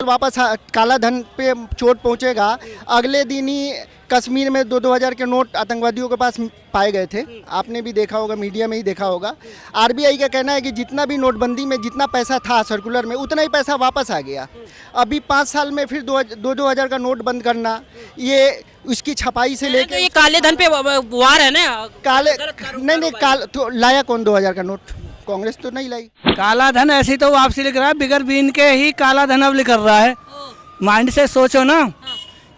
वापस काला धन पे चोट पहुंचेगा। अगले दिन ही कश्मीर में 2-2 हज़ार के नोट आतंकवादियों के पास पाए गए थे, आपने भी देखा होगा, मीडिया में ही देखा होगा। आरबीआई का कहना है कि जितना भी नोटबंदी में जितना पैसा था सर्कुलर में उतना ही पैसा वापस आ गया। अभी 5 साल में फिर 2-2 हज़ार का नोट बंद करना, ये उसकी छपाई से लेकर तो ये काले धन पे वार है ना। काले नहीं तो लाया कौन 2 हज़ार का नोट? कांग्रेस तो नहीं लाई। काला धन ऐसी तो वापसी लिख रहा है, बिगर बीन के ही काला धन अब लिख रहा है। माइंड से सोचो ना,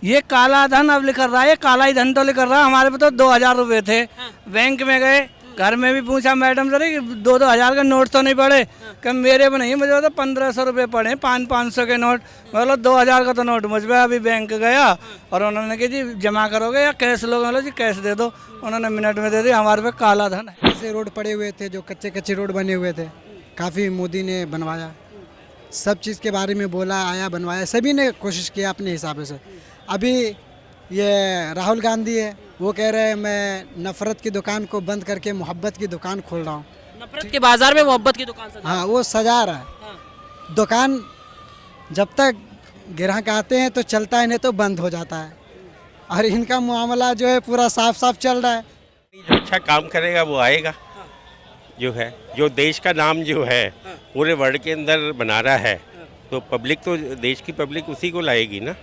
ये काला धन अब लिख रहा है, ये काला ही धन तो लिख रहा है। हमारे पे तो 2,000 रुपए थे, बैंक में गए, घर में भी पूछा मैडम से कि 2-2 हज़ार का नोट तो नहीं पड़े? कि मेरे में नहीं, मुझे तो 1,500 रुपये पड़े, 500 के नोट। मतलब 2,000 का तो नोट मुझ पर। अभी बैंक गया और उन्होंने कहा जी जमा करोगे या कैश लोगे? मतलब जी कैश दे दो। उन्होंने मिनट में दे दी। हमारे पे काला धन है। ऐसे रोड पड़े हुए थे, जो कच्चे रोड बने हुए थे, काफ़ी मोदी ने बनवाया, सब चीज़ के बारे में बोला, आया बनवाया, सभी ने कोशिश किया अपने हिसाब से। अभी ये राहुल गांधी है, वो कह रहे हैं मैं नफ़रत की दुकान को बंद करके मोहब्बत की दुकान खोल रहा हूँ। नफरत के बाजार में मोहब्बत की दुकान सजा। हाँ, वो सजा रहा है दुकान। जब तक ग्राहक आते हैं तो चलता है, नहीं तो बंद हो जाता है। और इनका मामला जो है पूरा साफ साफ चल रहा है। जो अच्छा काम करेगा वो आएगा, जो है, जो देश का नाम जो है पूरे वर्ल्ड के अंदर बना रहा है, तो पब्लिक तो देश की पब्लिक उसी को लाएगी ना।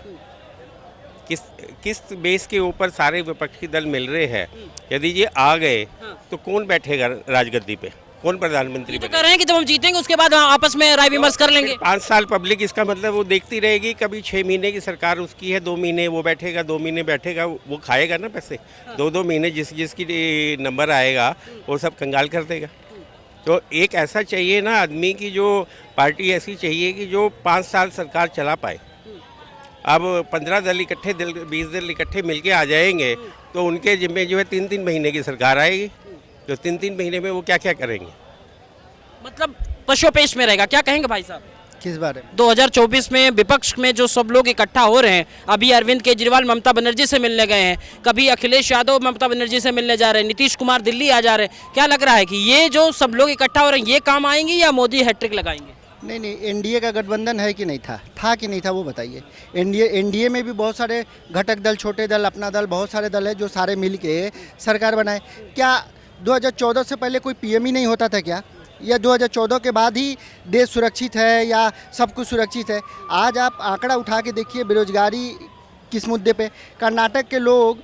किस बेस के ऊपर सारे विपक्षी दल मिल रहे हैं? यदि ये आ गए तो कौन बैठेगा राजगद्दी पे? कौन प्रधानमंत्री तो कह रहे हैं कि जब हम जीतेंगे उसके बाद आपस में राय विमर्श कर लेंगे। 5 साल पब्लिक इसका मतलब वो देखती रहेगी। कभी 6 महीने की सरकार उसकी है, 2 महीने वो बैठेगा, 2 महीने बैठेगा, वो खाएगा ना पैसे। 2-2 महीने जिसकी नंबर आएगा वो सब कंगाल कर देगा। तो एक ऐसा चाहिए ना आदमी की, जो पार्टी ऐसी चाहिए कि जो 5 साल सरकार चला पाए। अब 15 दल इकट्ठे 20 दल इकट्ठे मिलके आ जाएंगे तो उनके जिम्मे जो है 3-3 महीने की सरकार आएगी। तो 3-3 महीने में वो क्या क्या करेंगे? मतलब पशुपेश में रहेगा। क्या कहेंगे भाई साहब? किस बारे में? 2024 में विपक्ष में जो सब लोग इकट्ठा हो रहे हैं, अभी अरविंद केजरीवाल ममता बनर्जी से मिलने गए हैं, कभी अखिलेश यादव ममता बनर्जी से मिलने जा रहे हैं, नीतीश कुमार दिल्ली आ जा रहे हैं। क्या लग रहा है कि ये जो सब लोग इकट्ठा हो रहे हैं ये काम आएंगे या मोदी हैट्रिक लगाएंगे? नहीं, एनडीए का गठबंधन है कि नहीं था कि नहीं था वो बताइए। एनडीए में भी बहुत सारे घटक दल, छोटे दल, अपना दल, बहुत सारे दल है जो सारे मिल के सरकार बनाए। क्या 2014 से पहले कोई पीएम ही नहीं होता था क्या? या 2014 के बाद ही देश सुरक्षित है या सब कुछ सुरक्षित है? आज आप आंकड़ा उठा के देखिए बेरोजगारी किस मुद्दे पे। कर्नाटक के लोग,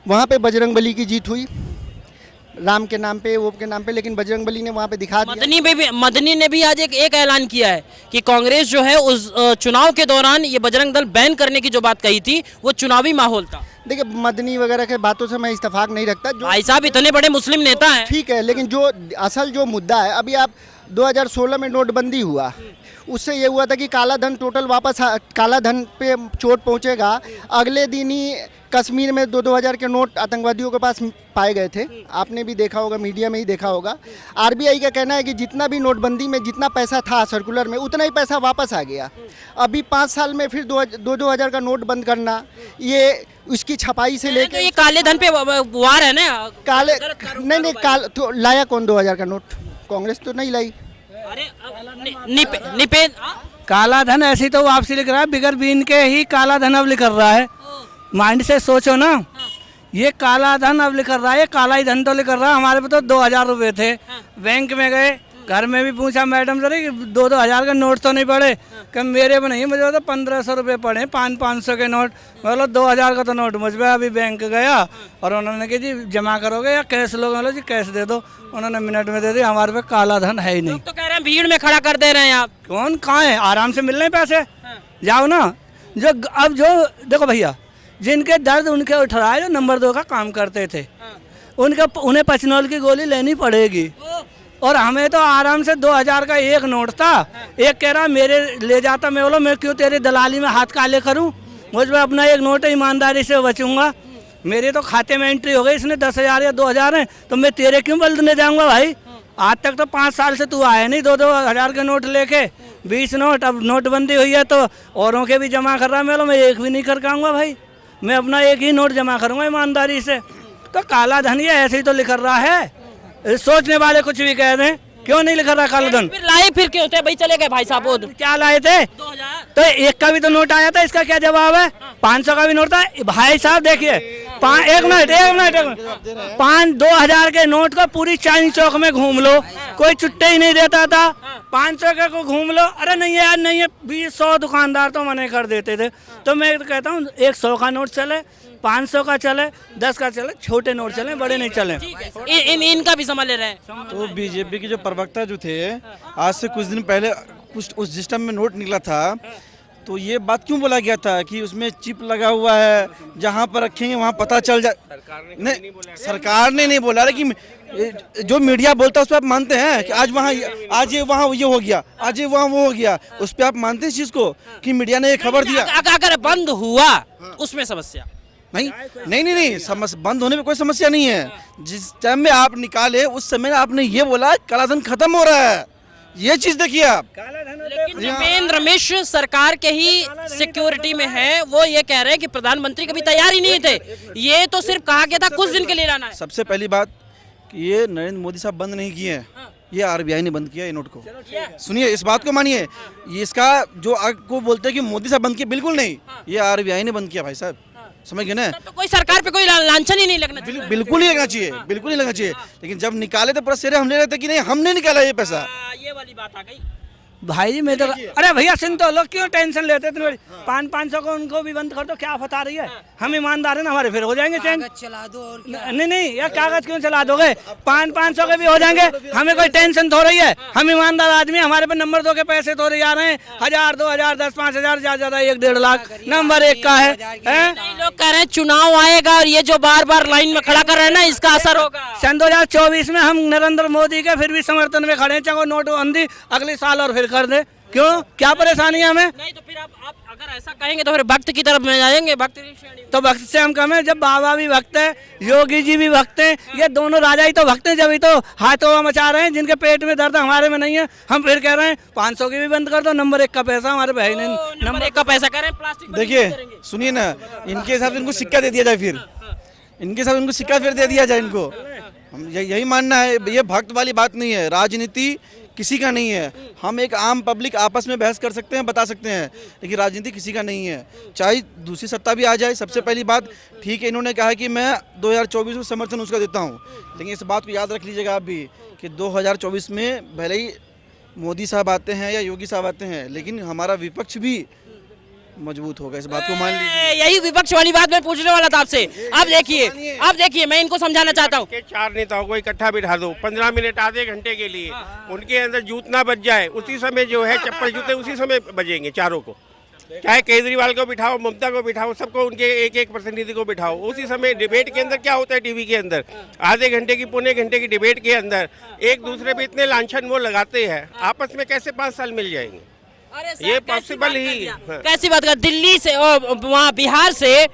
वहाँ पे बजरंगबली की जीत हुई, राम के नाम पे, वो के नाम पे, लेकिन बजरंगबली ने वहाँ पे दिखा दिया। मदनी ने भी आज एक ऐलान किया है कि कांग्रेस जो है उस चुनाव के दौरान ये बजरंग दल बैन करने की जो बात कही थी वो चुनावी माहौल था। देखिए, मदनी वगैरह के बातों से मैं इत्तेफाक नहीं रखता। भाई साहब इतने बड़े मुस्लिम नेता हैं। ठीक है, लेकिन जो असल जो मुद्दा है, अभी आप 2016 में नोटबंदी हुआ, उससे ये हुआ था कि काला धन टोटल वापस काला धन पे चोट पहुंचेगा। अगले दिन ही कश्मीर में 2-2 हज़ार के नोट आतंकवादियों के पास पाए गए थे, आपने भी देखा होगा, मीडिया में ही देखा होगा। आरबीआई का कहना है कि जितना भी नोटबंदी में जितना पैसा था सर्कुलर में उतना ही पैसा वापस आ गया। अभी 5 साल में फिर 2-2 हज़ार का नोट बंद करना, ये उसकी छपाई से लेकर तो ये काले धन पे वार है ना। काले नहीं तो लाया कौन 2 हज़ार का नोट? कांग्रेस तो नहीं लाई। निपेन काला धन ऐसी तो वापसी लिख रहा है, बिगर बीन के ही काला धन अब लिख रहा है। माइंड से सोचो ना, ये काला धन अब लिख रहा है, ये काला ही धन तो लिख रहा है। हमारे पे तो 2,000 रुपए थे, बैंक में गए, घर में भी पूछा मैडम से कि 2-2 हज़ार का नोट तो नहीं पड़े? कि मेरे में नहीं, मुझे तो 1,500 रुपये पड़े, 500 के नोट। मतलब 2,000 का तो नोट मुझ पर। अभी बैंक गया और उन्होंने कहा जी जमा करोगे या कैश लोगे? मतलब जी कैश दे दो। उन्होंने मिनट में दे दी। हमारे पे काला धन है ही नहीं। तो कह रहे हैं भीड़ में खड़ा कर दे रहे हैं आप। कौन कहाँ है? आराम से मिल रहे पैसे, जाओ ना। अब जो देखो भैया, जिनके दर्द उनके उठ रहा है, जो नंबर 2 का काम करते थे, उन्हें पचनोल की गोली लेनी पड़ेगी। और हमें तो आराम से 2,000 का एक नोट था। एक कह रहा मेरे ले जाता, मैं बोलो मैं क्यों तेरी दलाली में हाथ काले करूं? मुझ में अपना एक नोट है, ईमानदारी से बचूंगा। मेरे तो खाते में एंट्री हो गई, इसने 10,000 या 2,000 है, तो मैं तेरे क्यों बदलने जाऊंगा भाई? आज तक तो 5 साल से तू आया नहीं 2-2 हज़ार के नोट लेके, 20 नोट। अब नोटबंदी हुई है तो औरों के भी जमा कर रहा है। मैं एक भी नहीं कर पाऊंगा भाई, मैं अपना एक ही नोट जमा करूंगा ईमानदारी से। तो काला धन ये ऐसे ही तो लिख रहा है। सोचने वाले कुछ भी कह दें, क्यों नहीं लिखा था काला धन? फिर लाए फिर क्यों थे भाई? चले गए भाई साहब वो क्या लाए थे? 2000 तो एक का भी तो नोट आया था, इसका क्या जवाब है? 500 का भी नोट था भाई साहब। देखिए एक मिनट 2000 के नोट को पूरी चांदनी चौक में घूम लो, कोई चुट्टे ही नहीं देता था। 500 के को घूम लो, अरे नहीं है यार, नहीं है, 20-100 दुकानदार तो मना कर देते थे। तो मैं तो कहता हूँ 100 का नोट चले, 500 का चले, 10 का चले, छोटे नोट चले, बड़े नहीं चले। इनका भी समझ ले रहे हैं। तो बीजेपी के जो प्रवक्ता जो थे, आज से कुछ दिन पहले कुछ उस जिस टाइम में नोट निकला था, तो ये बात क्यों बोला गया था कि उसमें चिप लगा हुआ है, जहाँ पर रखेंगे वहाँ पता चल जाए? नहीं, सरकार ने नहीं बोला, लेकिन जो मीडिया बोलता है उस पर आप मानते हैं कि आज ये वहाँ ये हो गया, आज ये वहाँ वो हो गया, उस पर आप मानते हैं इस चीज़ को कि मीडिया ने ये खबर दिया? अगर बंद हुआ उसमें समस्या नहीं, बंद होने में कोई समस्या नहीं है। जिस टाइम में आप निकाले उस समय आपने ये बोला काला धन खत्म हो रहा है, ये चीज देखिए आप। लेकिन देवेंद्र मिश्र सरकार के ही सिक्योरिटी में है, वो ये कह रहे हैं कि प्रधानमंत्री कभी तैयार ही नहीं थे, ये तो सिर्फ कहा गया था कुछ दिन के लिए लाना है। सबसे पहली बात कि ये नरेंद्र मोदी साहब बंद नहीं किए हैं, ये आरबीआई ने बंद किया ये नोट को। सुनिए, इस बात को मानिए, ये इसका जो आपको बोलते हैं कि मोदी साहब बंद किए, बिल्कुल नहीं, ये आरबीआई ने बंद किया भाई साहब, समझ गए ना? तो कोई सरकार पे कोई लांछन ही नहीं लगना चाहिए। बिल्कुल नहीं लगना चाहिए, बिल्कुल नहीं लगना चाहिए। लेकिन जब निकाले तो पूरा सिरे हम ले रहे थे कि नहीं हमने निकाला ये पैसा। ये वाली बात आ गई भाई जी। मैं तो अरे भैया सुन तो लो, क्यों टेंशन लेते थे? 500 को उनको भी बंद कर दो, क्या बता रही है? हम ईमानदार है ना, हमारे फिर हो जाएंगे चैन। चला दो और नहीं यार, कागज क्यों चला दोगे? 500 के भी हो जाएंगे, हमें कोई टेंशन थोड़ी है। हम ईमानदार आदमी, हमारे पे नंबर 2 के पैसे थोड़े आ रहे हैं, 1000, 2000, 10, 5000, ज्यादा 1-1.5 लाख नंबर 1 का है। लोग कह रहे हैं चुनाव आएगा और ये जो बार बार लाइन में खड़ा कर रहे हैं ना, इसका असर होगा। सन 2024 में हम नरेंद्र मोदी के फिर भी समर्थन में खड़े हैं, चाहे नोटबंदी अगले साल और फिर कर दे। क्यों, क्या परेशानी है हमें? नहीं तो फिर आप अगर ऐसा कहेंगे तो फिर भक्त की तरफ में जाएंगे, भक्त की श्रेणी में। तो भक्त से हम कम है, जब बाबा भी भक्त है, योगी जी भी भक्त हैं, ये दोनों राजा ही तो भक्त हैं, जब ही तो हाथों मचा रहे हैं। जिनके पेट में दर्द हमारे में नहीं है, हम फिर कह रहे हैं 500 की भी बंद कर दो, नंबर 1 का पैसा हमारे भाई ने नंबर 1 का पैसा कह रहे हैं, प्लास्टिक देखिए सुनिए ना, इनके हिसाब से इनको सिक्का दे दिया जाए, फिर इनके हिसाब से इनको सिक्का फिर दे दिया जाए इनको। हम यही मानना है, ये भक्त वाली बात नहीं है, राजनीति किसी का नहीं है। हम एक आम पब्लिक आपस में बहस कर सकते हैं, बता सकते हैं, लेकिन राजनीति किसी का नहीं है। चाहे दूसरी सत्ता भी आ जाए, सबसे पहली बात ठीक है, इन्होंने कहा कि मैं 2024 में समर्थन उसका देता हूं, लेकिन इस बात को याद रख लीजिएगा आप भी कि 2024 में भले ही मोदी साहब आते हैं या योगी साहब आते हैं, लेकिन हमारा विपक्ष भी मजबूत होगा, इस बात को मान लीजिए। यही विपक्ष वाली बात मैं पूछने वाला था आपसे। अब देखिए मैं इनको समझाना चाहता हूँ। 4 नेताओं को इकट्ठा बिठा दो 15 मिनट आधे घंटे के लिए, उनके अंदर जूत ना बज जाए, उसी समय जो है चप्पल जूते उसी समय बजेंगे चारों को। चाहे केजरीवाल को बिठाओ, ममता को बिठाओ, सबको उनके एक प्रतिनिधि को बिठाओ, उसी समय डिबेट के अंदर क्या होता है टीवी के अंदर, आधे घंटे की पौने घंटे की डिबेट के अंदर एक दूसरे पे इतने लांछन वो लगाते हैं, आपस में कैसे 5 साल मिल जाएंगे? ये पॉसिबल ही कैसी बात कर? दिल्ली से और वहाँ बिहार से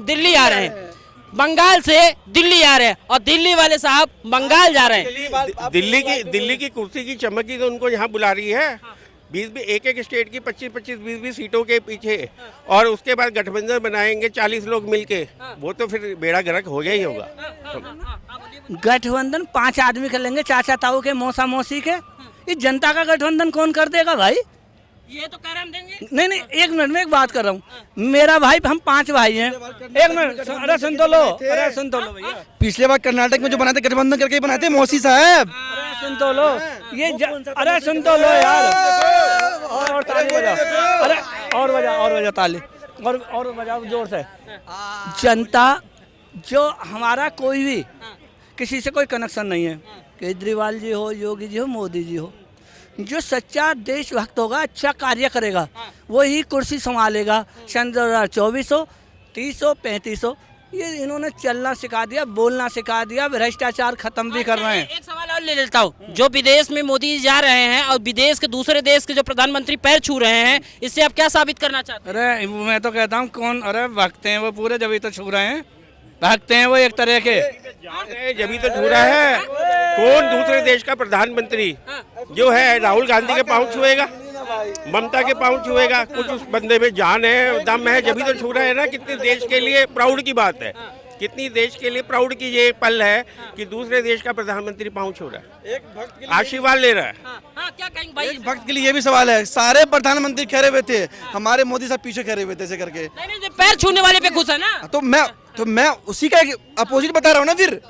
दिल्ली आ रहे हैं, बंगाल से दिल्ली आ रहे हैं, और दिल्ली वाले साहब बंगाल जा रहे हैं। दिल्ली की कुर्सी की चमकी तो उनको यहाँ बुला रही है। 20 एक स्टेट की 25-25, 20-20 सीटों के पीछे, और उसके बाद गठबंधन बनाएंगे 40 लोग मिलके, वो तो फिर बेड़ा गर्क हो गया ही होगा। गठबंधन 5 आदमी कर लेंगे, चाचा ताऊ के, मौसा मौसी के। ये जनता का गठबंधन कौन कर देगा भाई? ये तो कह रहे हम देंगे। नहीं, एक मिनट में एक बात कर रहा हूँ, मेरा भाई, हम 5 भाई हैं। एक मिनट, अरे सुन तो लो भैया। पिछले बार कर्नाटक में जो बनाते गठबंधन करके बनाते हैं मौसी साहब, अरे सुन तो लो, अरे सुन तो लो यार, और ताली बजाओ, अरे और बजा ताली, और बजाओ जोर से। जनता जो हमारा कोई भी किसी से कोई कनेक्शन नहीं है, केजरीवाल जी हो, योगी जी हो, मोदी जी हो, जो सच्चा देशभक्त होगा, अच्छा कार्य करेगा, वही कुर्सी संभालेगा। सन 2024 हो, 30 हो, 35 हो, ये इन्होंने चलना सिखा दिया, बोलना सिखा दिया, भ्रष्टाचार खत्म भी कर रहे हैं। एक सवाल और ले लेता हूँ, जो विदेश में मोदी जा रहे हैं और विदेश के दूसरे देश के जो प्रधानमंत्री पैर छू रहे हैं, इससे आप क्या साबित करना चाहते हैं? अरे मैं तो कहता हूँ कौन, अरे भक्त हैं वो पूरे, जब तो छू रहे हैं, भक्त हैं वो एक तरह के, जब ही तो छू रहा है। कौन दूसरे देश का प्रधानमंत्री जो है राहुल गांधी के पाँव छुएगा, ममता के पाँव छुएगा? कुछ उस बंदे में जान है, दम है, जब ही तो छू रहा है ना। कितने देश के लिए प्राउड की बात है कितनी देश के लिए प्राउड की ये पल है कि दूसरे देश का प्रधानमंत्री पहुंच हो रहा है, एक भक्त के लिए आशीर्वाद ले रहा है। हाँ, क्या कहेंगे भाई? एक भक्त के लिए ये भी सवाल है, सारे प्रधानमंत्री खड़े हुए थे, हमारे मोदी साहब पीछे खड़े हुए थे ऐसे करके। नहीं, नहीं, पैर छूने वाले पे खुश है ना। तो मैं उसी का अपोजिट बता रहा हूँ ना, फिर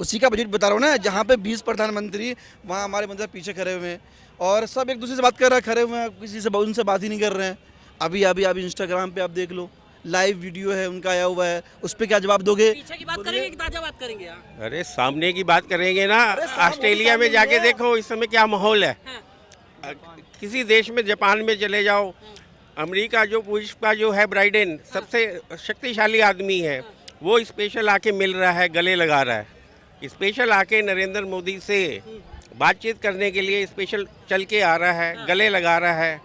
उसी का अपोजिट बता रहा हूँ ना, जहाँ पे 20 प्रधानमंत्री वहाँ हमारे मोदी साहब पीछे खड़े हुए हैं और सब एक दूसरे से बात कर रहे हैं, खड़े हुए हैं, किसी से उनसे बात ही नहीं कर रहे हैं। अभी इंस्टाग्राम पे आप देख लो, लाइव वीडियो है उनका आया हुआ है, उस पर क्या जवाब दोगे? पीछे की बात करेंगे कि ताजा बात करेंगे? अरे सामने की बात करेंगे ना, ऑस्ट्रेलिया में जाके देखो इस समय क्या माहौल है। किसी देश में, जापान में चले जाओ, अमेरिका जो विश्व का जो है ब्राइडेन सबसे शक्तिशाली आदमी है, वो स्पेशल आके मिल रहा है, गले लगा रहा है, स्पेशल आके नरेंद्र मोदी से बातचीत करने के लिए स्पेशल चल के आ रहा है, गले लगा रहा है।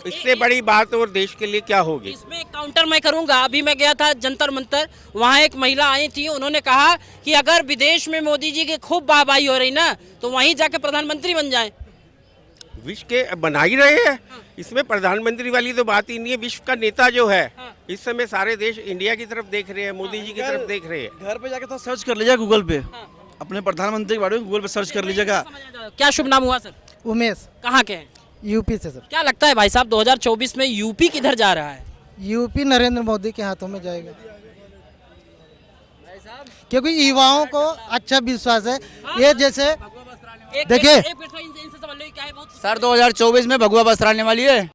इससे बड़ी बात और देश के लिए क्या होगी? इसमें एक काउंटर मैं करूंगा। अभी मैं गया था जंतर मंतर, वहाँ एक महिला आई थी, उन्होंने कहा कि अगर विदेश में मोदी जी की खूब वाहवाही हो रही ना, तो वहीं जाके प्रधानमंत्री बन जाए। विश्व के बना ही रहे हैं, इसमें प्रधानमंत्री वाली तो बात ही नहीं है। विश्व का नेता जो है इस समय सारे देश इंडिया की तरफ देख रहे हैं, मोदी जी की तरफ देख रहे हैं। घर पे जाके तो सर्च कर लीजिएगा गूगल पे, अपने प्रधानमंत्री के बारे में गूगल पे सर्च कर लीजिएगा। क्या शुभ नाम हुआ सर? उमेश, कहाँ के हैं? यूपी से सर। क्या लगता है भाई साहब 2024 में यूपी किधर जा रहा है? यूपी नरेंद्र मोदी के हाथों में जाएगा, क्योंकि युवाओं को अच्छा विश्वास है। ये जैसे देखिए सर, 2024 में भगवा बस आने वाली है।